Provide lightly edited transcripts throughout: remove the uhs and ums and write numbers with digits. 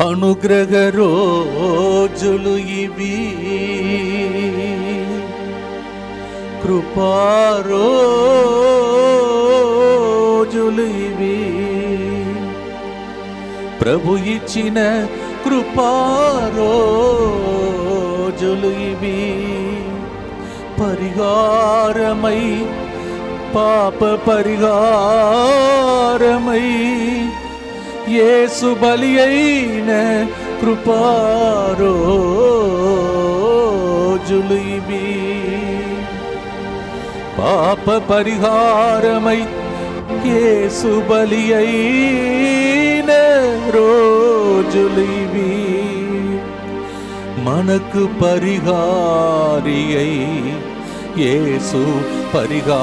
అనుగ్రహ రోజులు ఇవి, కృపా రోజులు ఇవి, ప్రభు ఇచ్చిన కృపా రోజులు ఇవి. పరిహారమై పాప పరిహారమై యేసు బలి అయిన కృపా రోజులు ఇవి. పాప పరిహారమై యేసు బలి అయిన రోజులు ఇవి. మనకు పరిహారి అయి యేసు పరిహారి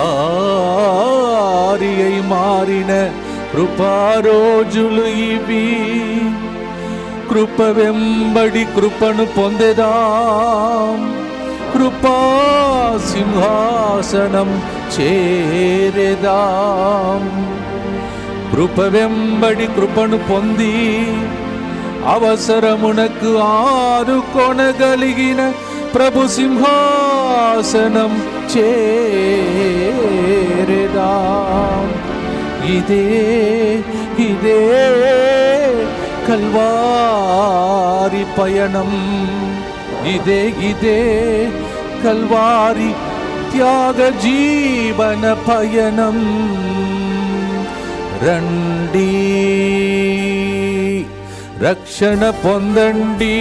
అయి మారిన కృపా రోజులు ఇవి. కృప వెంబడి కృపను పొందెదాం, కృపా సింహాసనం చేరెదాం. కృప వెంబడి కృపను పొంది అవసరమునకు ఆదుకొనగలిగిన ప్రభు సింహాసనం చేరెదాం. ఇదే ఇదే కల్వారి పయనం, ఇదే ఇదే కల్వారి త్యాగ జీవన పయనం. రండి రక్షణ పొందండి,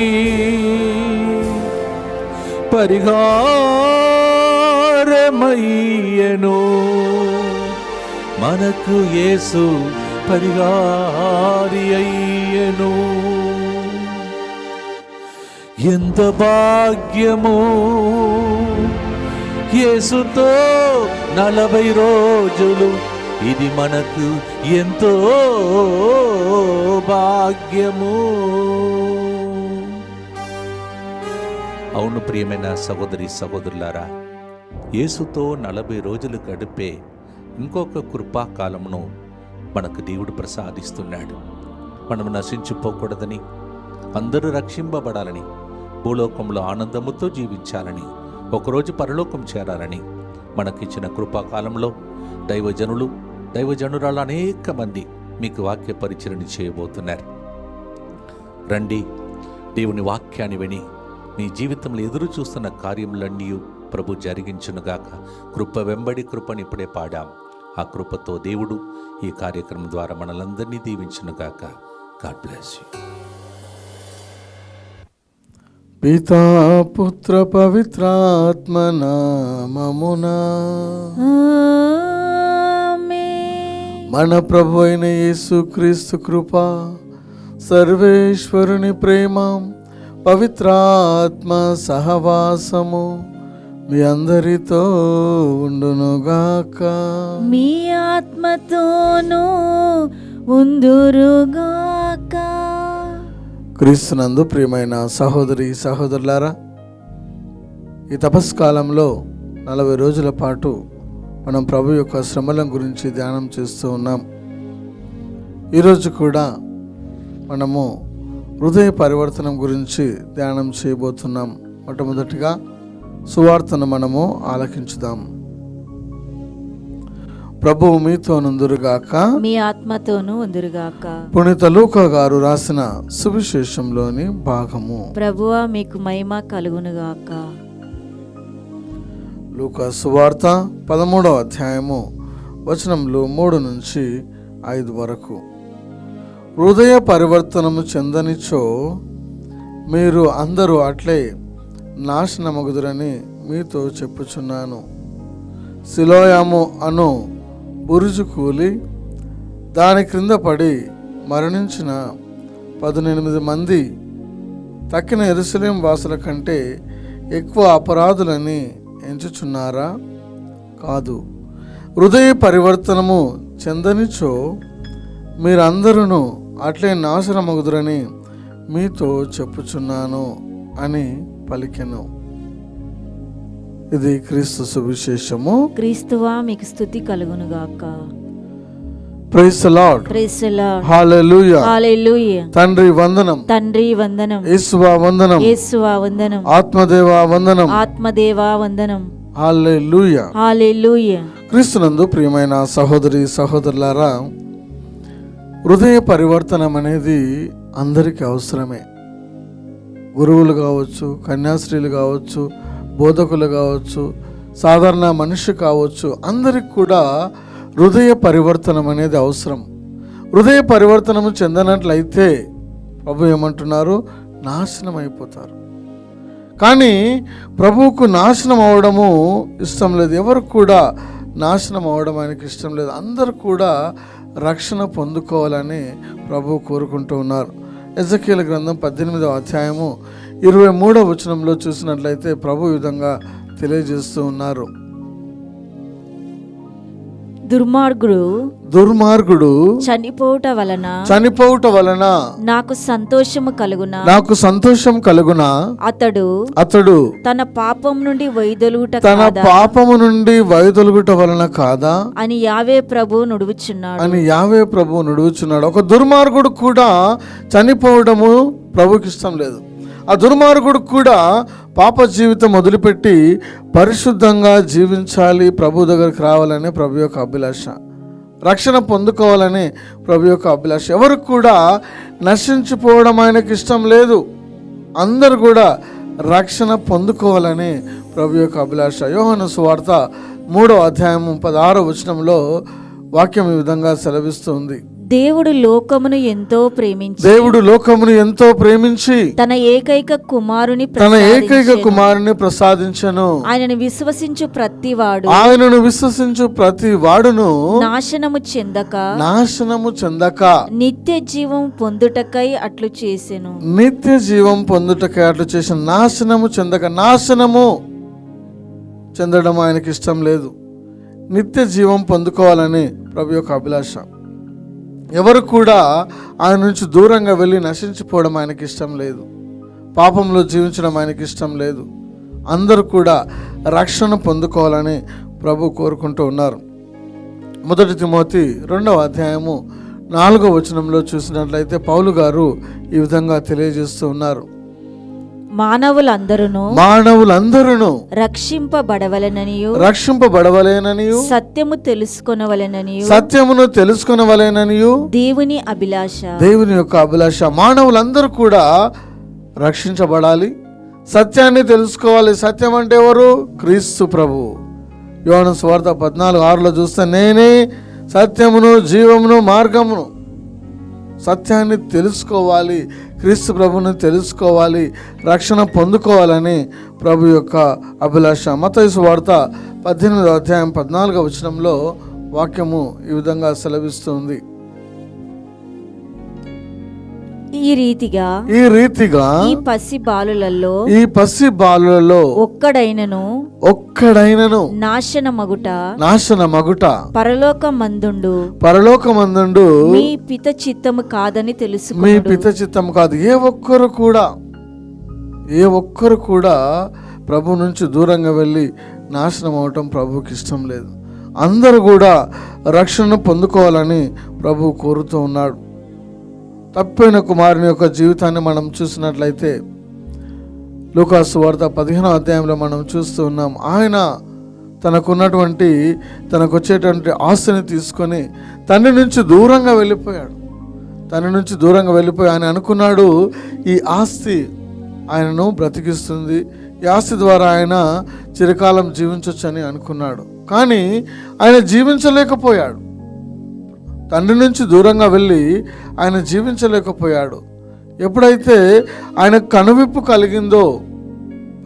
పరిహారమయ్యెను మనకు యేసు పరిహారి అయ్యెను. ఎంత భాగ్యము యేసుతో 40 రోజులు, ఇది మనకు ఎంతో భాగ్యము. అవును ప్రియమైన సహోదరి సహోదరులారా, యేసుతో 40 రోజులు గడిపే ఇంకొక కృపాకాలమును మనకు దేవుడు ప్రసాదిస్తున్నాడు. మనం నశించిపోకూడదని, అందరూ రక్షింపబడాలని, భూలోకంలో ఆనందముతో జీవించాలని, ఒకరోజు పరలోకం చేరాలని మనకిచ్చిన కృపాకాలంలో దైవజనులు దైవజనురాలు అనేక మంది మీకు వాక్య పరిచరణ చేయబోతున్నారు. రండి, దేవుని వాక్యాన్ని విని మీ జీవితంలో ఎదురు చూస్తున్న కార్యములన్నీ ప్రభు జరిగించునుగాక. కృప వెంబడి కృపని ఇప్పుడే పాడాం. ఆ కృపతో దేవుడు ఈ కార్యక్రమం ద్వారా మనలందరినీ దీవించునుగాక. God bless you. పితా పుత్ర పవిత్రాత్మ నామమునా మన ప్రభు అయిన యేసుక్రీస్తు కృప, సర్వేశ్వరుని ప్రేమ, పవిత్రాత్మ సహవాసము మీ అందరితో ఉండునుగాక. మీ ఆత్మతోనూ ఉందురుగాక. క్రీస్తునందు ప్రియమైన సహోదరి సహోదరులారా, ఈ తపస్కాలంలో 40 రోజుల పాటు మనం ప్రభు యొక్క శ్రమల గురించి ధ్యానం చేస్తూ ఉన్నాం. ఈరోజు కూడా మనము హృదయ పరివర్తనం గురించి ధ్యానం చేయబోతున్నాం. మొట్టమొదటిగా సువార్తను మనము ఆలకించుదాం. ప్రభువు మీతో నుందురుగాక, మీ ఆత్మతోనూ ఉందురుగాక. పునీత లూకా గారు రాసిన సువిశేషంలోని భాగము. ప్రభువా మీకు మహిమ కలుగునుగాక. లూకా సువార్త 13వ అధ్యాయము వచనములు 3 నుంచి 5 వరకు. హృదయ పరివర్తనము చెందనిచో మీరు అందరూ అట్లే నాశనమగుదురని మీతో చెప్పుచున్నాను. సిలోయాము అను బురుజు కూలి దాని క్రింద పడి మరణించిన 18 మంది తక్కిన యెరూషలేము వాసుల కంటే ఎక్కువ అపరాధులని ఎంచుచున్నారా? కాదు. హృదయ పరివర్తనము చెందనిచో మీరందరూ అట్లే నాశనమగుదురని మీతో చెప్పుచున్నాను అని పలికెను. ఇది క్రీస్తు సువిశేషము. క్రీస్తువా మీకు స్తుతి కలుగునుగాక. Praise the lord. Praise the lord. Hallelujah. Hallelujah. తండ్రి వందనం, తండ్రి వందనం, యేసువా వందనం, యేసువా వందనం, ఆత్మదేవా వందనం. ఆత్మదేవా వందనం. హల్లెలూయా. హల్లెలూయా. క్రీస్తునందు ప్రియమైన సహోదరి సహోదరులారా, హృదయ పరివర్తనం అనేది అందరికీ అవసరమే. గురువులు కావచ్చు, కన్యాస్త్రీలు కావచ్చు, బోధకులు కావచ్చు, సాధారణ మనిషి కావచ్చు, అందరికి కూడా హృదయ పరివర్తనం అనేది అవసరం. హృదయ పరివర్తనము చెందనట్లయితే ప్రభు ఏమంటున్నారు? నాశనం అయిపోతారు. కానీ ప్రభువుకు నాశనం అవడము ఇష్టం లేదు. ఎవరు కూడా నాశనం అవడం ఆయనకి ఇష్టం లేదు. అందరూ కూడా రక్షణ పొందుకోవాలని ప్రభువు కోరుకుంటూ ఉన్నారు. ఎజెకీయెలు గ్రంథం 18వ అధ్యాయము 23వ వచనంలో చూసినట్లయితే ప్రభు ఈ విధంగా తెలియజేస్తూ ఉన్నారు. దుర్మార్గుడు చనిపోవుట వలన నాకు సంతోషం కలుగునా అతడు తన పాపం నుండి వైదొలుగుట వలన కాదా అని యావే ప్రభు నుడువుచున్నాడు. ఒక దుర్మార్గుడు కూడా చనిపోవడము ప్రభుకి ఇష్టం లేదు. ఆ దుర్మార్గుడు కూడా పాప జీవితం వదిలిపెట్టి పరిశుద్ధంగా జీవించాలి, ప్రభు దగ్గరికి రావాలని ప్రభు యొక్క అభిలాష, రక్షణ పొందుకోవాలని ప్రభు యొక్క అభిలాష. ఎవరు కూడా నశించిపోవడం ఆయనకి ఇష్టం లేదు. అందరూ కూడా రక్షణ పొందుకోవాలని ప్రభు యొక్క అభిలాష. యోహాను సువార్త 3వ అధ్యాయము 16వ వచనంలో వాక్యం ఈ విధంగా సెలవిస్తుంది. దేవుడు లోకమును ఎంతో ప్రేమించి తన ఏకైక కుమారుని ప్రసాదించెను. ఆయనను విశ్వసించు ప్రతి వాడును నాశనము చెందక నిత్య జీవం పొందుటకై అట్లు చేసెను. నాశనము చెందడం ఆయనకి ఇష్టం లేదు. నిత్య జీవం పొందుకోవాలని ప్రభు యొక్క అభిలాష. ఎవరు కూడా ఆయన నుంచి దూరంగా వెళ్ళి నశించిపోవడం ఆయనకి ఇష్టం లేదు. పాపంలో జీవించడం ఆయనకి ఇష్టం లేదు. అందరూ కూడా రక్షణ పొందుకోవాలని ప్రభు కోరుకుంటూ ఉన్నారు. 1 తిమోతి 2వ అధ్యాయము 4వ వచనంలో చూసినట్లయితే పౌలు గారు ఈ విధంగా తెలియజేస్తూ ఉన్నారు. మానవులందరూ రక్షింపబడవలెననియు సత్యమును తెలుసుకొనవలెననియు దేవుని యొక్క అభిలాష. మానవులందరూ కూడా రక్షించబడాలి, సత్యాన్ని తెలుసుకోవాలి. సత్యం అంటే ఎవరు? క్రీస్తు ప్రభు. యోహాను సువార్త 14:6లో చూస్తే నేనే సత్యమును జీవమును మార్గమును. సత్యాన్ని తెలుసుకోవాలి, క్రీస్తు ప్రభుని తెలుసుకోవాలి, రక్షణ పొందుకోవాలని ప్రభు యొక్క అభిలాష. మత్తయి సువార్త 18వ అధ్యాయం 14వ వచనంలో వాక్యము ఈ విధంగా సెలవిస్తుంది. ఈ రీతిగా ఈ పసి బాలులలో ఒక్కడైనను నాశనమగుట పరలోకమందుండు మీ పిత చిత్తము కాదని కాదు. ఏ ఒక్కరు కూడా ప్రభు నుంచి దూరంగా వెళ్ళి నాశనం అవటం ప్రభుకి ఇష్టం లేదు. అందరూ కూడా రక్షణను పొందుకోవాలని ప్రభు కోరుతూ ఉన్నాడు. తప్పైన కుమారుని యొక్క జీవితాన్ని మనం చూసినట్లయితే లూకాసు సువార్త 15వ అధ్యాయంలో మనం చూస్తూ ఉన్నాం. ఆయన తనకు వచ్చేటువంటి ఆస్తిని తీసుకొని తండ్రి నుంచి దూరంగా వెళ్ళిపోయాడు. ఆయన అనుకున్నాడు ఈ ఆస్తి ఆయనను బ్రతికిస్తుంది, ఈ ఆస్తి ద్వారా ఆయన చిరకాలం జీవించవచ్చని అనుకున్నాడు. కానీ ఆయన జీవించలేకపోయాడు. తండ్రి నుంచి దూరంగా వెళ్ళి ఆయన జీవించలేకపోయాడు. ఎప్పుడైతే ఆయన కనువిప్పు కలిగిందో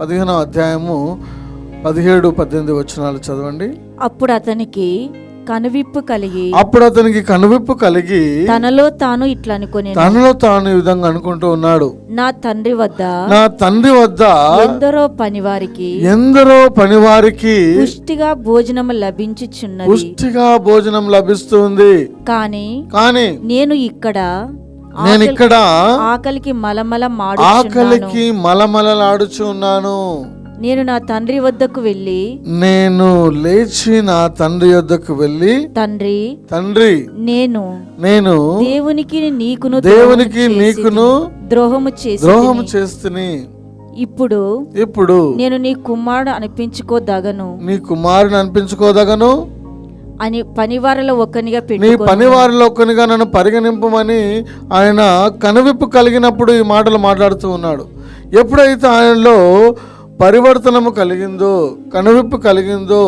15వ అధ్యాయము 17-18 వచనాలు చదవండి. అప్పుడు అతనికి కనువిప్పు కలిగి తనలో తాను ఈ విధంగా అనుకుంటూ ఉన్నాడు. నా తండ్రి వద్ద ఎందరో పనివారికి పుష్టిగా భోజనం లభిస్తుంది. కానీ నేను ఇక్కడ ఆకలికి మలమలలాడుచు ఉన్నాను. నేను నా తండ్రి వద్దకు వెళ్ళి నేను లేచి నా తండ్రి యొద్దకు వెళ్ళి తండ్రి నేను దేవునికి నీకును ద్రోహము చేస్తుని ఇప్పుడు నేను నీ కుమారుడు అనిపించుకోదగను అని పనివారిలో ఒక్కనిగా నన్ను పరిగణింపమని ఆయన కనువిప్పు కలిగినప్పుడు ఈ మాటలు మాట్లాడుతూ ఉన్నాడు. ఎప్పుడైతే ఆయనలో పరివర్తనము కలిగిందో, కనువిప్పు కలిగిందో,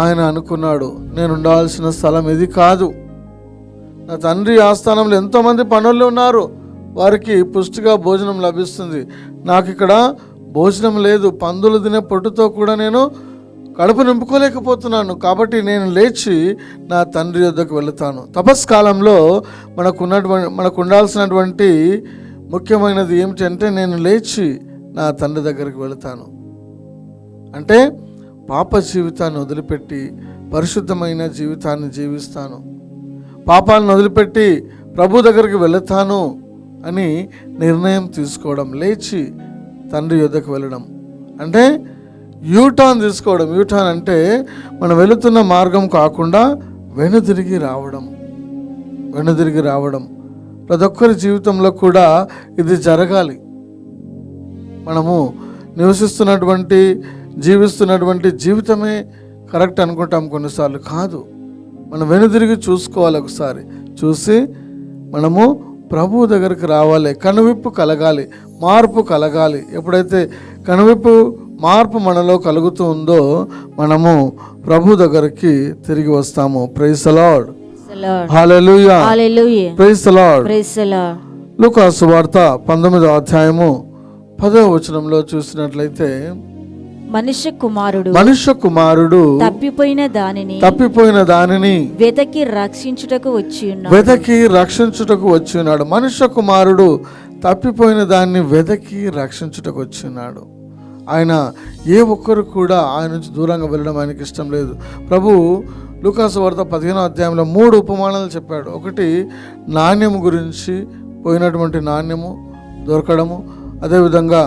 ఆయన అనుకున్నాడు, నేను ఉండాల్సిన స్థలం ఇది కాదు. నా తండ్రి ఆస్థానంలో ఎంతోమంది పనులు ఉన్నారు, వారికి పుష్టిగా భోజనం లభిస్తుంది. నాకు ఇక్కడ భోజనం లేదు, పందులు తినే పొట్టుతో కూడా నేను కడుపు నింపుకోలేకపోతున్నాను. కాబట్టి నేను లేచి నా తండ్రి వద్దకు వెళుతాను. తపస్కాలంలో మనకు ఉండాల్సినటువంటి ముఖ్యమైనది ఏమిటంటే, నేను లేచి నా తండ్రి దగ్గరికి వెళుతాను. అంటే పాప జీవితాన్ని వదిలిపెట్టి పరిశుద్ధమైన జీవితాన్ని జీవిస్తాను, పాపాలను వదిలిపెట్టి ప్రభు దగ్గరికి వెళుతాను అని నిర్ణయం తీసుకోవడం, లేచి తండ్రి యొద్దకు వెళ్ళడం అంటే యూటర్న్ తీసుకోవడం. యూటర్న్ అంటే మనం వెళుతున్న మార్గం కాకుండా వెనుదిరిగి రావడం. ప్రతి ఒక్కరి జీవితంలో కూడా ఇది జరగాలి. మనము జీవిస్తున్నటువంటి జీవితమే కరెక్ట్ అనుకుంటాం, కొన్నిసార్లు కాదు. మనం వెనుదిరిగి చూసుకోవాలి, ఒకసారి చూసి మనము ప్రభు దగ్గరికి రావాలి, కనువిప్పు కలగాలి, మార్పు కలగాలి. ఎప్పుడైతే కనువిప్పు మార్పు మనలో కలుగుతూ ఉందో మనము ప్రభు దగ్గరికి తిరిగి వస్తాము. Praise the lord, hallelujah, praise the lord. లూకా సువార్త 19వ అధ్యాయము 10వ వచనంలో చూసినట్లయితే, మనుష్య కుమారుడు తప్పిపోయిన దానిని వెతకి రక్షించుటకు వచ్చి ఉన్నాడు. మనుష్య కుమారుడు తప్పిపోయిన దాన్ని వెతకి రక్షించుటకు వచ్చి ఉన్నాడు. ఆయన ఏ ఒక్కరు కూడా ఆయన నుంచి దూరంగా వెళ్ళడం ఆయనకి ఇష్టం లేదు. ప్రభు లూకా సువార్త 15వ అధ్యాయంలో 3 ఉపమానాలు చెప్పాడు. ఒకటి నాణ్యము గురించి, పోయినటువంటి నాణ్యము దొరకడము, అదేవిధంగా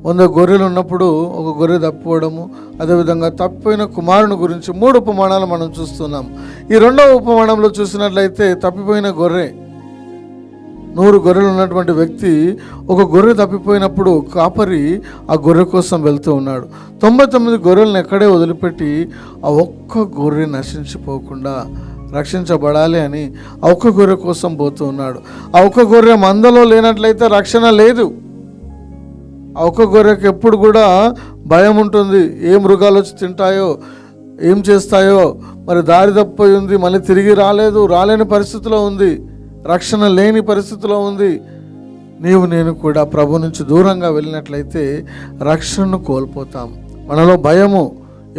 100 గొర్రెలు ఉన్నప్పుడు ఒక గొర్రె తప్పిపోవడము, అదేవిధంగా తప్పిపోయిన కుమారుని గురించి 3 ఉపమానాలు మనం చూస్తున్నాం. ఈ 2వ ఉపమానంలో చూసినట్లయితే తప్పిపోయిన గొర్రె, 100 గొర్రెలు ఉన్నటువంటి వ్యక్తి ఒక గొర్రె తప్పిపోయినప్పుడు కాపరి ఆ గొర్రె కోసం వెళ్తూ ఉన్నాడు. 99 గొర్రెలను ఎక్కడే వదిలిపెట్టి ఆ ఒక్క గొర్రె నశించిపోకుండా రక్షించబడాలి అని ఆ ఒక్క గొర్రె కోసం పోతూ ఉన్నాడు. ఆ ఒక్క గొర్రె మందలో లేనట్లయితే రక్షణ లేదు. ఆ ఒక్క గొర్రెకి ఎప్పుడు కూడా భయం ఉంటుంది, ఏ మృగాలు వచ్చి తింటాయో, ఏం చేస్తాయో, మరి దారి తప్పిపోయి ఉంది, మళ్ళీ తిరిగి రాలేని పరిస్థితిలో ఉంది, రక్షణ లేని పరిస్థితిలో ఉంది. నేను కూడా ప్రభు నుంచి దూరంగా వెళ్ళినట్లయితే రక్షణను కోల్పోతాం. మనలో భయము,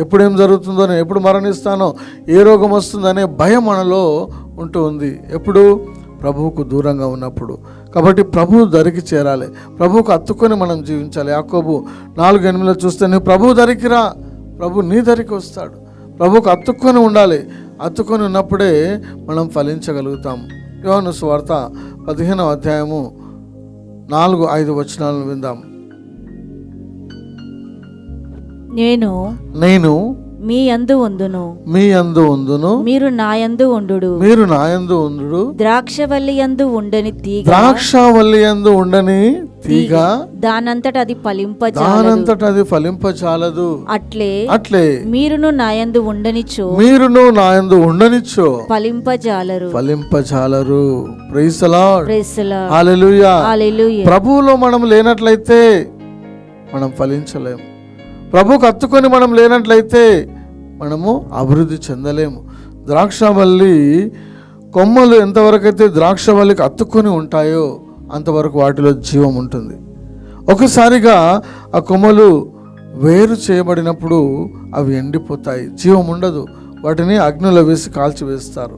ఎప్పుడేం జరుగుతుందో, నేను ఎప్పుడు మరణిస్తానో, ఏ రోగం వస్తుందనే భయం మనలో ఉంటూ ఉంది, ఎప్పుడు ప్రభువుకు దూరంగా ఉన్నప్పుడు. కాబట్టి ప్రభువు దరికి చేరాలి, ప్రభువుకు అత్తుకొని మనం జీవించాలి. యాకోబు 4:8 చూస్తే, నువ్వు ప్రభువు దరికి రా, ప్రభు నీ దరికి వస్తాడు. ప్రభువుకు అత్తుకొని ఉండాలి, అత్తుకొని ఉన్నప్పుడే మనం ఫలించగలుగుతాం. యోహాను సువార్త 15వ అధ్యాయము 4-5 వచనాలను విందాం. నేను మీ యందు ఉందును, మీరు నా యందు ఉండుడు. ద్రాక్షవల్లి యందు ఉండని తీగ దానంతట అది ఫలింపజాలదు. అట్లే మీరును నా యందు ఉండనిచో ఫలింపజాలరు. ప్రైజ్ ది లార్డ్, హల్లెలూయా. ప్రభువులో మనం లేనట్లయితే మనం ఫలించలేము. ప్రభువుకు అత్తుకొని మనం లేనట్లయితే మనము అభివృద్ధి చెందలేము. ద్రాక్షవల్లి కొమ్మలు ఎంతవరకు అయితే ద్రాక్షవల్లికి అత్తుకొని ఉంటాయో అంతవరకు వాటిలో జీవం ఉంటుంది. ఒకసారిగా ఆ కొమ్మలు వేరు చేయబడినప్పుడు అవి ఎండిపోతాయి, జీవం ఉండదు, వాటిని అగ్నిలో వేసి కాల్చివేస్తారు.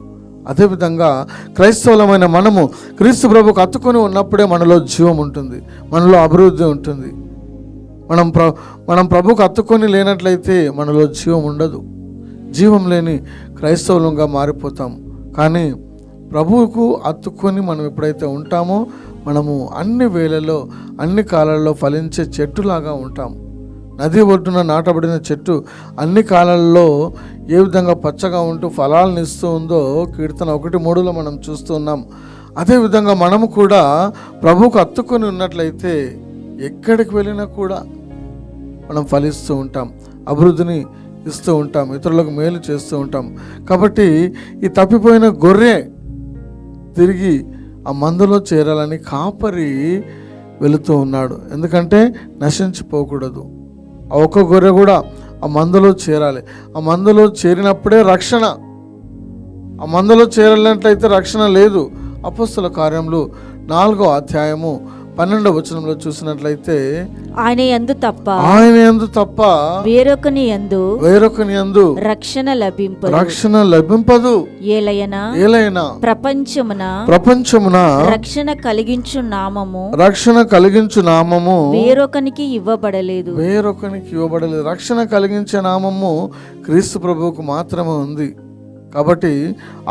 అదేవిధంగా క్రైస్తవులమైన మనము క్రీస్తు ప్రభువుకు అత్తుకొని ఉన్నప్పుడే మనలో జీవం ఉంటుంది, మనలో అభివృద్ధి ఉంటుంది. మనం ప్రభువుకు అత్తుకొని లేనట్లయితే మనలో జీవం ఉండదు, జీవం లేని క్రైస్తవులంగా మారిపోతాం. కానీ ప్రభువుకు అత్తుకొని మనం ఎప్పుడైతే ఉంటామో మనము అన్ని వేళల్లో అన్ని కాలాల్లో ఫలించే చెట్టులాగా ఉంటాం. నది ఒడ్డున నాటబడిన చెట్టు అన్ని కాలాల్లో ఏ విధంగా పచ్చగా ఉంటూ ఫలాలను ఇస్తూ ఉందో కీర్తన 1:3 మనం చూస్తూ ఉన్నాం. అదేవిధంగా మనము కూడా ప్రభువుకు అత్తుకొని ఉన్నట్లయితే ఎక్కడికి వెళ్ళినా కూడా మనం ఫలిస్తూ ఉంటాం, అభివృద్ధిని ఇస్తూ ఉంటాం, ఇతరులకు మేలు చేస్తూ ఉంటాం. కాబట్టి ఈ తప్పిపోయిన గొర్రె తిరిగి ఆ మందలో చేరాలని కాపరి వెళుతూ ఉన్నాడు. ఎందుకంటే నశించిపోకూడదు. ఆ ఒక్క గొర్రె కూడా ఆ మందలో చేరాలి. ఆ మందలో చేరినప్పుడే రక్షణ. ఆ మందలో చేరాలంటైతే రక్షణ లేదు. అపోస్తల కార్యములు 4వ అధ్యాయము 12వ వచనంలో చూసినట్లయితే ఆయన యందు తప్ప వేరొకని యందు రక్షణ లభింపదు. ఏలయన ప్రపంచమున రక్షణ కలిగించు నామము వేరొకనికి ఇవ్వబడలేదు. రక్షణ కలిగించే నామము క్రీస్తు ప్రభువుకు మాత్రమే ఉంది. కాబట్టి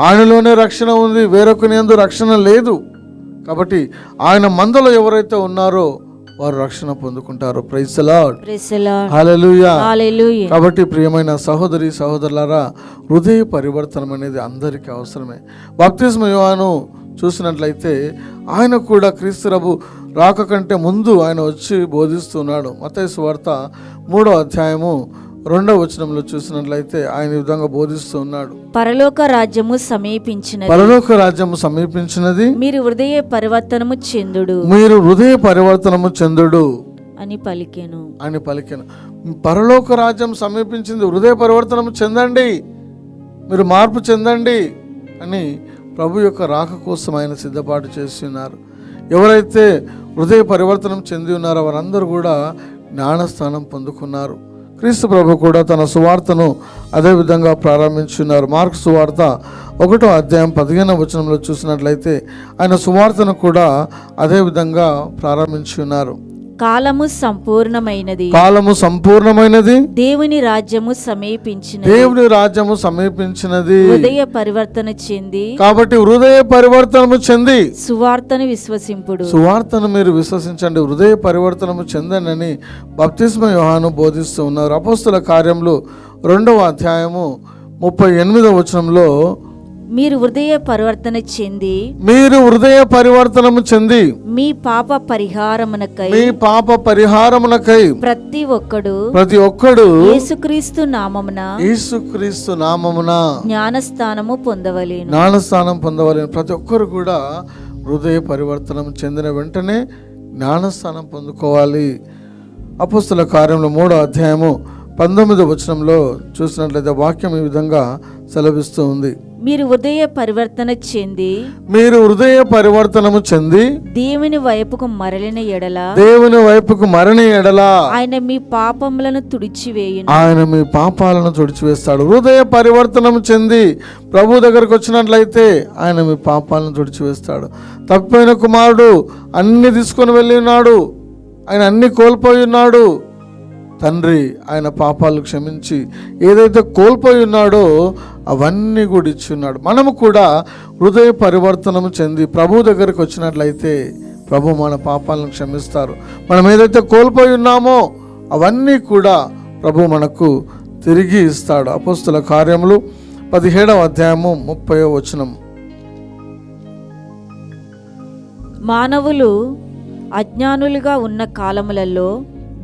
ఆయనలోనే రక్షణ ఉంది, వేరొకని యందు రక్షణ లేదు. కాబట్టి ఆయన మందలో ఎవరైతే ఉన్నారో వారు రక్షణ పొందుకుంటారు. ప్రైజ్ ది లార్డ్, హల్లెలూయా. కాబట్టి ప్రియమైన సహోదరి సహోదరులారా, హృదయ పరివర్తనం అనేది అందరికీ అవసరమే. బాప్తిస్మ యోహాను చూసినట్లయితే ఆయన కూడా క్రీస్తు ప్రభు రాక కంటే ముందు ఆయన వచ్చి బోధిస్తున్నాడు. మత్తయి సువార్త 3వ అధ్యాయము 2వ వచనంలో చూసినట్లయితే ఆయన ఈ విధంగా బోధిస్తూ ఉన్నాడు. పరలోక రాజ్యము సమీపించినది, మీరు హృదయ పరివర్తనము చెందుడు అని పలికెను. పరలోక రాజ్యం సమీపించింది, హృదయ పరివర్తనము చెందండి, మీరు మార్పు చెందండి అని ప్రభు యొక్క రాక కోసం ఆయన సిద్ధపాటు చేస్తున్నారు. ఎవరైతే హృదయ పరివర్తనం చెంది ఉన్నారో వారందరూ కూడా జ్ఞానస్థానం పొందుకున్నారు. క్రీస్తు ప్రభు కూడా తన సువార్తను అదేవిధంగా ప్రారంభించున్నారు. మార్కు సువార్త 1వ అధ్యాయం 15వ వచనంలో చూసినట్లయితే ఆయన సువార్తను కూడా అదేవిధంగా ప్రారంభించున్నారు. కాలము సంపూర్ణమైనది, దేవుని రాజ్యము సమీపించినది, హృదయ పరివర్తన చెంది, కాబట్టి హృదయ పరివర్తనము చెంది సువార్తను మీరు విశ్వసించండి, హృదయ పరివర్తనము చెందండి అని బాప్తిస్మ యోహాను బోధిస్తూ ఉన్నారు. అపోస్తల కార్యములు 2వ అధ్యాయము 38వ వచనంలో మీరు హృదయ పరివర్తనము చెంది మీ పాప పరిహారమునకై ప్రతి ఒక్కడు యేసుక్రీస్తు నామమున జ్ఞానస్థానం పొందవలెను. ప్రతి ఒక్కరు కూడా హృదయ పరివర్తనం చెందిన వెంటనే జ్ఞానస్థానం పొందుకోవాలి. అపోస్తల కార్యములు 3వ అధ్యాయము 19వ వచనంలో చూసినట్లయితే వాక్యం ఈ విధంగా సెలవిస్తూ ఉంది. మీరు హృదయ పరివర్తనము చెంది దేవుని వైపుకు మరలిన ఎడల ఆయన మీ పాపములను తుడిచివేస్తాడు. హృదయ పరివర్తనము చెంది ప్రభు దగ్గరకు వచ్చినట్లయితే ఆయన మీ పాపాలను తుడిచివేస్తాడు. తప్పిపోయిన కుమారుడు అన్ని తీసుకొని వెళ్ళి ఉన్నాడు, ఆయన అన్ని కోల్పోయి ఉన్నాడు. తండ్రి ఆయన పాపాలు క్షమించి ఏదైతే కోల్పోయి ఉన్నాడో అవన్నీ కూడా ఇచ్చి ఉన్నాడు. మనము కూడా హృదయ పరివర్తనము చెంది ప్రభు దగ్గరికి వచ్చినట్లయితే ప్రభు మన పాపాలను క్షమిస్తారు. మనం ఏదైతే కోల్పోయి ఉన్నామో అవన్నీ కూడా ప్రభు మనకు తిరిగి ఇస్తాడు. అపోస్తల కార్యములు 17వ అధ్యాయము 30వ వచనం. మానవులు అజ్ఞానులుగా ఉన్న కాలములలో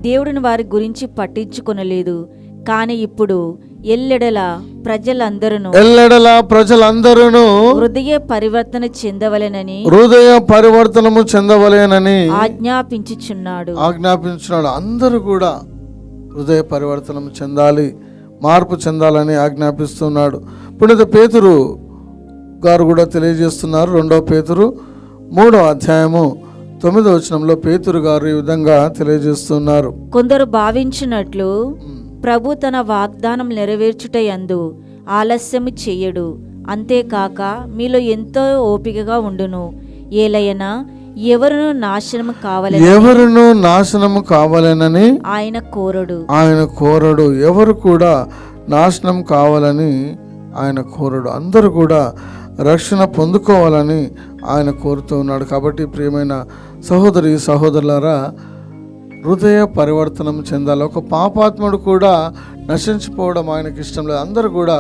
దేవుడిని వారి గురించి పట్టించుకొనలేదు. కానీ ఇప్పుడు ఎల్లెడల ప్రజలందరూ హృదయ పరివర్తనము చెందవలెనని ఆజ్ఞాపించుచున్నాడు. అందరూ కూడా హృదయ పరివర్తనం చెందాలి, మార్పు చెందాలని ఆజ్ఞాపిస్తున్నాడు. పునీత పేతురు గారు కూడా తెలియజేస్తున్నారు. 2వ పేతురు 3వ అధ్యాయము 9వ వచనంలో పేతురు గారు ఈ విధంగా తెలియజేస్తున్నారు. కొందరు భావించినట్లు ప్రభు తన వాగ్దానం నెరవేర్చుటయందు ఆలస్యము చెయ్యడు, అంతేకాక మీలో ఎంతో ఓపికగా ఉండును. ఏలయనా ఎవరును నాశనము కావాలనని ఆయన కోరడు. ఎవరు కూడా నాశనం కావాలని ఆయన కోరడు. అందరూ కూడా రక్షణ పొందుకోవాలని ఆయన కోరుతూ ఉన్నాడు. కాబట్టి ప్రియమైన సహోదరి సహోదరులారా, హృదయ పరివర్తనం చెందాలి. ఒక పాపాత్ముడు కూడా నశించిపోవడం ఆయనకి ఇష్టం లేదు. అందరూ కూడా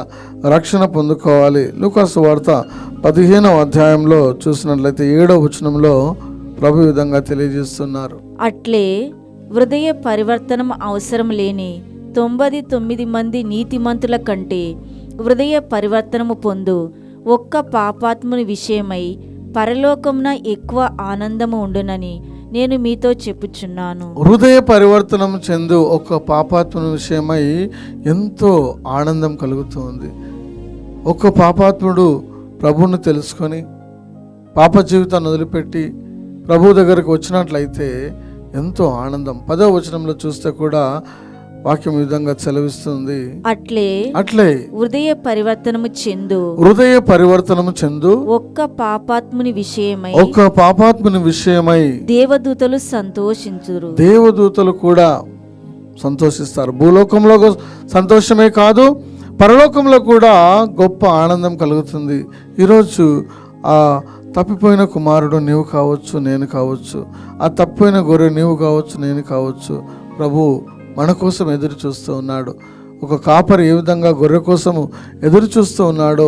రక్షణ పొందుకోవాలి. లూకాసు వార్త 15వ అధ్యాయంలో చూసినట్లయితే 7వ వచనంలో ప్రభు ఈ విధంగా తెలియజేస్తున్నారు. అట్లే హృదయ పరివర్తనం అవసరం లేని 99 మంది నీతిమంతుల కంటే హృదయ పరివర్తనము పొందు ఒక్క పాపాత్ముని విషయమై పరలోకమున ఎక్కువ ఆనందము ఉండునని నేను మీతో చెప్పుచున్నాను. హృదయ పరివర్తనం చెందు ఒక పాపాత్ముని విషయమై ఎంతో ఆనందం కలుగుతుంది. ఒక పాపాత్ముడు ప్రభువును తెలుసుకొని పాప జీవితాన్ని వదిలిపెట్టి ప్రభు దగ్గరకు వచ్చినట్లయితే ఎంతో ఆనందం. 10వ వచనంలో చూస్తే కూడా వాక్యం ఈ విధంగా సెలవిస్తుంది. అట్లే హృదయ పరివర్తనము చెందు ఒక్క పాపాత్ముని విషయమై దేవదూతలు సంతోషించురు. దేవదూతలు కూడా సంతోషిస్తారు. భూలోకంలో సంతోషమే కాదు, పరలోకంలో కూడా గొప్ప ఆనందం కలుగుతుంది. ఈరోజు ఆ తప్పిపోయిన కుమారుడు నీవు కావచ్చు, నేను కావచ్చు. ఆ తప్పిపోయిన గొర్రె నీవు కావచ్చు, నేను కావచ్చు. ప్రభు మన కోసం ఎదురు చూస్తూ ఉన్నాడు. ఒక కాపరి ఏ విధంగా గొర్రె కోసము ఎదురు చూస్తూ ఉన్నాడో,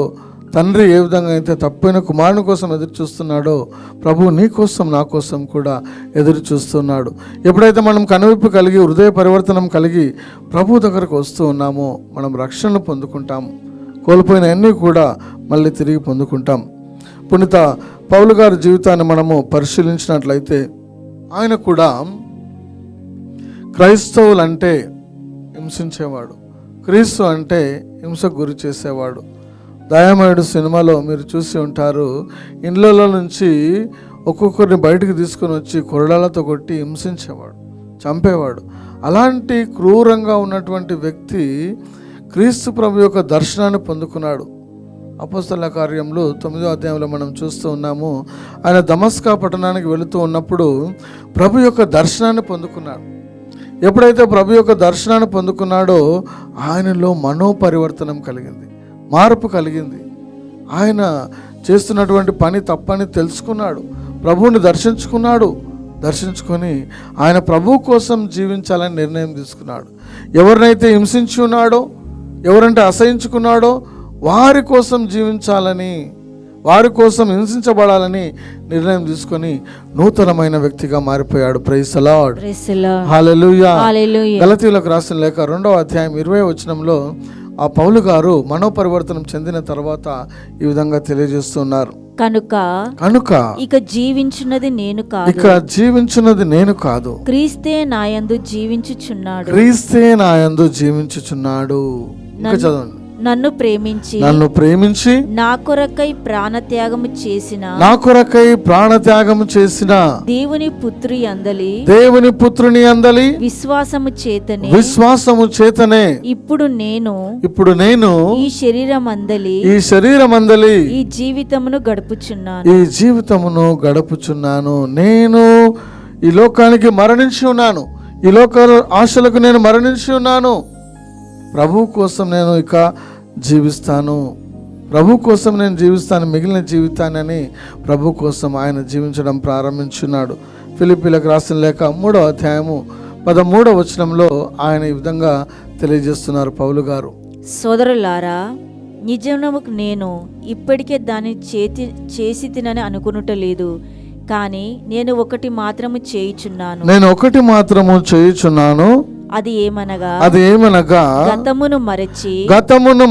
తండ్రి ఏ విధంగా అయితే తప్పిపోయిన కుమారుని కోసం ఎదురు చూస్తున్నాడో, ప్రభు నీ కోసం నా కోసం కూడా ఎదురు చూస్తున్నాడు. ఎప్పుడైతే మనం కనువిప్పు కలిగి హృదయ పరివర్తనం కలిగి ప్రభు దగ్గరకు వస్తూ ఉన్నామో మనం రక్షణను పొందుకుంటాం. కోల్పోయిన అన్నీ కూడా మళ్ళీ తిరిగి పొందుకుంటాం. పునీత పౌలు గారి జీవితాన్ని మనము పరిశీలించినట్లయితే ఆయన కూడా క్రైస్తవులంటే హింసించేవాడు, క్రీస్తు అంటే హింసకు గురి చేసేవాడు. దయామయుడు సినిమాలో మీరు చూసి ఉంటారు. ఇండ్లలో నుంచి ఒక్కొక్కరిని బయటకు తీసుకొని వచ్చి కొరడాలతో కొట్టి హింసించేవాడు, చంపేవాడు. అలాంటి క్రూరంగా ఉన్నటువంటి వ్యక్తి క్రీస్తు ప్రభు యొక్క దర్శనాన్ని పొందుకున్నాడు. అపోస్తలుల కార్యములు 9వ అధ్యాయంలో మనం చూస్తూ ఉన్నాము. ఆయన దమస్కా పట్టణానికి వెళుతూ ఉన్నప్పుడు ప్రభు యొక్క దర్శనాన్ని పొందుకున్నాడు. ఎప్పుడైతే ప్రభు యొక్క దర్శనాన్ని పొందుకున్నాడో ఆయనలో మనోపరివర్తనం కలిగింది, మార్పు కలిగింది. ఆయన చేస్తున్నటువంటి పని తప్పని తెలుసుకున్నాడు, ప్రభువుని దర్శించుకొని ఆయన ప్రభు కోసం జీవించాలని నిర్ణయం తీసుకున్నాడు. ఎవరినైతే హింసించి ఉన్నాడో, ఎవరంటే అసహించుకున్నాడో వారి కోసం జీవించాలని, వారి కోసం హింసించబడాలని నిర్ణయం తీసుకొని నూతనమైన వ్యక్తిగా మారిపోయాడు. ప్రైజ్ ది లార్డ్, హల్లెలూయా. గలతీయులకు రాసిన లేఖ 2వ అధ్యాయం 20వ వచనంలో ఆ పౌలు గారు మనోపరివర్తనం చెందిన తర్వాత ఈ విధంగా తెలియజేస్తున్నారు. కనుక ఇక జీవించున్నది నేను కాదు, క్రీస్తే నాయందు జీవించుచున్నాడు. ఇంకా చదవండి. నన్ను ప్రేమించి నా కొరకై ప్రాణత్యాగము చేసిన దేవుని పుత్రుని అందలి విశ్వాసము చేతనే ఇప్పుడు నేను ఈ శరీరమందలి ఈ జీవితమును గడుపుచున్నాను. నేను ఈ లోకానికి మరణించి ఉన్నాను, ఈ లోక ఆశలకు నేను మరణించి ఉన్నాను. ప్రభు కోసం నేను ఇక జీవిస్తాను, మిగిలిన జీవితాన్ని ప్రభు కోసం ఆయన జీవించడం ప్రారంభించున్నాడు. ఫిలిప్పీలకు రాసిన లేఖ 3వ అధ్యాయము 13వ వచనంలో ఆయన ఈ విధంగా తెలియజేస్తున్నారు పౌలు గారు. సోదరులారా, నిజమునకు నేను ఇప్పటికే దాన్ని చేసి తినని అనుకునుటలేదు, కానీ నేను ఒకటి మాత్రము చేయుచున్నాను. అది ఏమనగా గతమును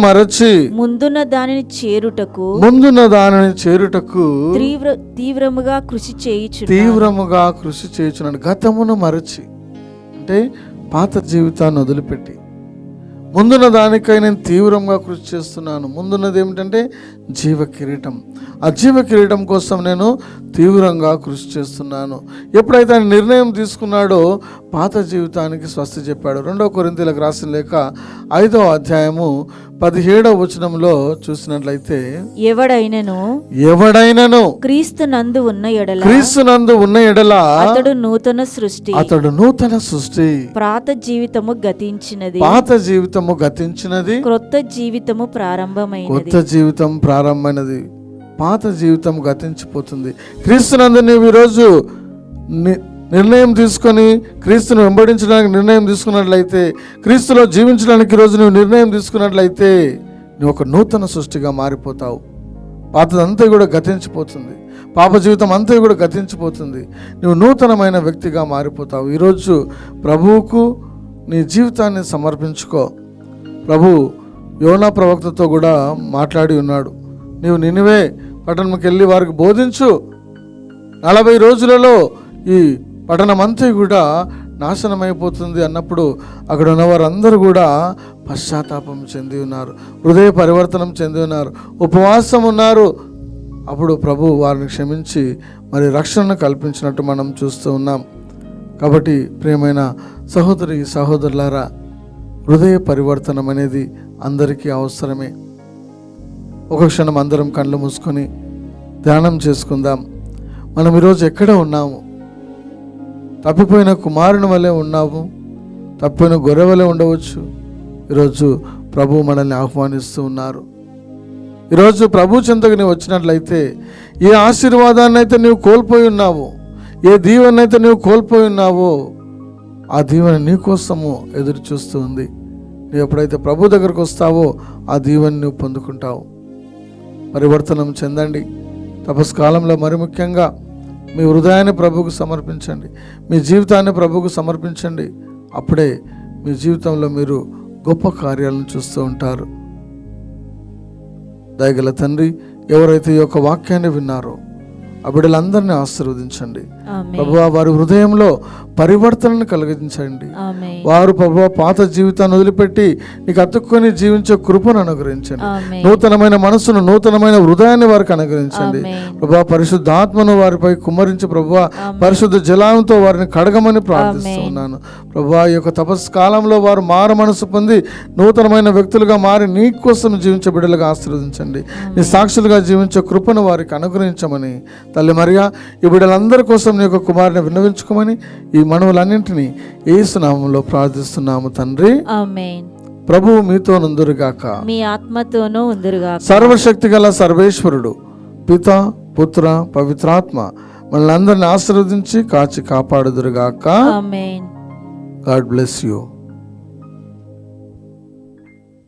మరచి ముందున్న దానిని చేరుటకు తీవ్రముగా కృషి చేయుచున్నాను. గతమును మరచి అంటే పాత జీవితాన్ని వదిలిపెట్టి ముందున్న దానికై నేను తీవ్రంగా కృషి చేస్తున్నాను. ముందున్నది ఏమిటంటే జీవ కిరీటం. ఆ జీవ కిరీటం కోసం నేను తీవ్రంగా కృషి చేస్తున్నాను. ఎప్పుడైతే ఆయన నిర్ణయం తీసుకున్నాడో పాత జీవితానికి స్వస్తి చెప్పాడు. 2వ కొరింథీయులకు రాసిన లేఖ 5వ అధ్యాయము 17వ వచనంలో చూసినట్లయితే ఎవడైనను క్రీస్తునందు ఉన్న ఎడల అతడు నూతన సృష్టి. పాత జీవితము గతించినది, క్రొత్త జీవితము ప్రారంభమైనది. పాత జీవితం గతించిపోతుంది. క్రీస్తునందు నీవు ఈరోజు నిర్ణయం తీసుకొని క్రీస్తును వెంబడించడానికి నిర్ణయం తీసుకున్నట్లయితే, క్రీస్తులో జీవించడానికి ఈరోజు నువ్వు నిర్ణయం తీసుకున్నట్లయితే నువ్వు ఒక నూతన సృష్టిగా మారిపోతావు. పాతదంతా కూడా గతించిపోతుంది, పాప జీవితం అంతా కూడా గతించిపోతుంది. నువ్వు నూతనమైన వ్యక్తిగా మారిపోతావు. ఈరోజు ప్రభువుకు నీ జీవితాన్ని సమర్పించుకో. ప్రభు యోనా ప్రవక్తతో కూడా మాట్లాడి ఉన్నాడు. నీవు నినివే పట్టణంకి వెళ్ళి వారికి బోధించు, 40 రోజులలో ఈ పట్టణం అంతా కూడా నాశనమైపోతుంది అన్నప్పుడు అక్కడ ఉన్న వారందరూ కూడా పశ్చాత్తాపం చెంది ఉన్నారు, హృదయ పరివర్తనం చెంది ఉన్నారు, ఉపవాసం ఉన్నారు. అప్పుడు ప్రభు వారిని క్షమించి మరి రక్షణను కల్పించినట్టు మనం చూస్తూ ఉన్నాం. కాబట్టి ప్రియమైన సహోదరి సహోదరులారా, హృదయ పరివర్తనం అనేది అందరికీ అవసరమే. ఒక క్షణం అందరం కళ్ళు మూసుకొని ధ్యానం చేసుకుందాం. మనం ఈరోజు ఎక్కడ ఉన్నాము? తప్పిపోయిన కుమారుని వలె ఉన్నాము, తప్పిపోయిన గొర్రె వలె ఉండవచ్చు. ఈరోజు ప్రభు మనల్ని ఆహ్వానిస్తూ ఉన్నారు. ఈరోజు ప్రభు చెంతకు నీవు వచ్చినట్లయితే, ఏ ఆశీర్వాదాన్ని అయితే నీవు కోల్పోయి ఉన్నావో, ఏ దీవెన అయితే నీవు కోల్పోయి ఉన్నావో, ఆ దీవెన నీ కోసము ఎదురు చూస్తూ ఉంది. నువ్వు ఎప్పుడైతే ప్రభు దగ్గరకు వస్తావో ఆ దీవెన నువ్వు పొందుకుంటావు. పరివర్తనం చెందండి. తపస్కాలంలో మరి ముఖ్యంగా మీ హృదయాన్ని ప్రభువుకు సమర్పించండి, మీ జీవితాన్ని ప్రభువుకు సమర్పించండి. అప్పుడే మీ జీవితంలో మీరు గొప్ప కార్యాలను చూస్తూ ఉంటారు. దయగల తండ్రి, ఎవరైతే ఈ యొక్క వాక్యాన్ని విన్నారో ఆ బిడ్డలందరినీ ఆశీర్వదించండి ప్రభువా. వారి హృదయంలో పరివర్తనను కలిగించండి. వారు ప్రభువా పాత జీవితాన్ని వదిలిపెట్టి నీకు అతుక్కొని జీవించే కృపను అనుగ్రహించండి. నూతనమైన మనసును, నూతనమైన హృదయాన్ని వారికి అనుగ్రహించండి ప్రభువా. పరిశుద్ధాత్మను వారిపై కుమ్మరించి ప్రభువా, పరిశుద్ధ జలంతో వారిని కడగమని ప్రార్థిస్తూ ఉన్నాను ప్రభువా. ఈ యొక్క తపస్సు కాలంలో వారు మారు మనసు పొంది నూతనమైన వ్యక్తులుగా మారి నీ కోసం జీవించే బిడ్డలుగా ఆశీర్వదించండి. నీ సాక్షులుగా జీవించే కృపను వారికి అనుగ్రహించమని తల్లి మరియా, ఈ బిడ్డలందరి కోసం నీ యొక్క కుమారుని విన్నవించుకోమని ఈ మనవులన్నింటినీ యేసు నామములో ప్రార్థిస్తున్నాము తండ్రి, ఆమేన్. ప్రభువు మీతో నుందురుగాక, మీ ఆత్మతోనూ ఉందురుగాక. సర్వశక్తి గల సర్వేశ్వరుడు పిత, పుత్ర, పవిత్రాత్మ మనల్ని అందరిని ఆశీర్వదించి కాచి కాపాడుదురుగాక. ఆమేన్. God bless you.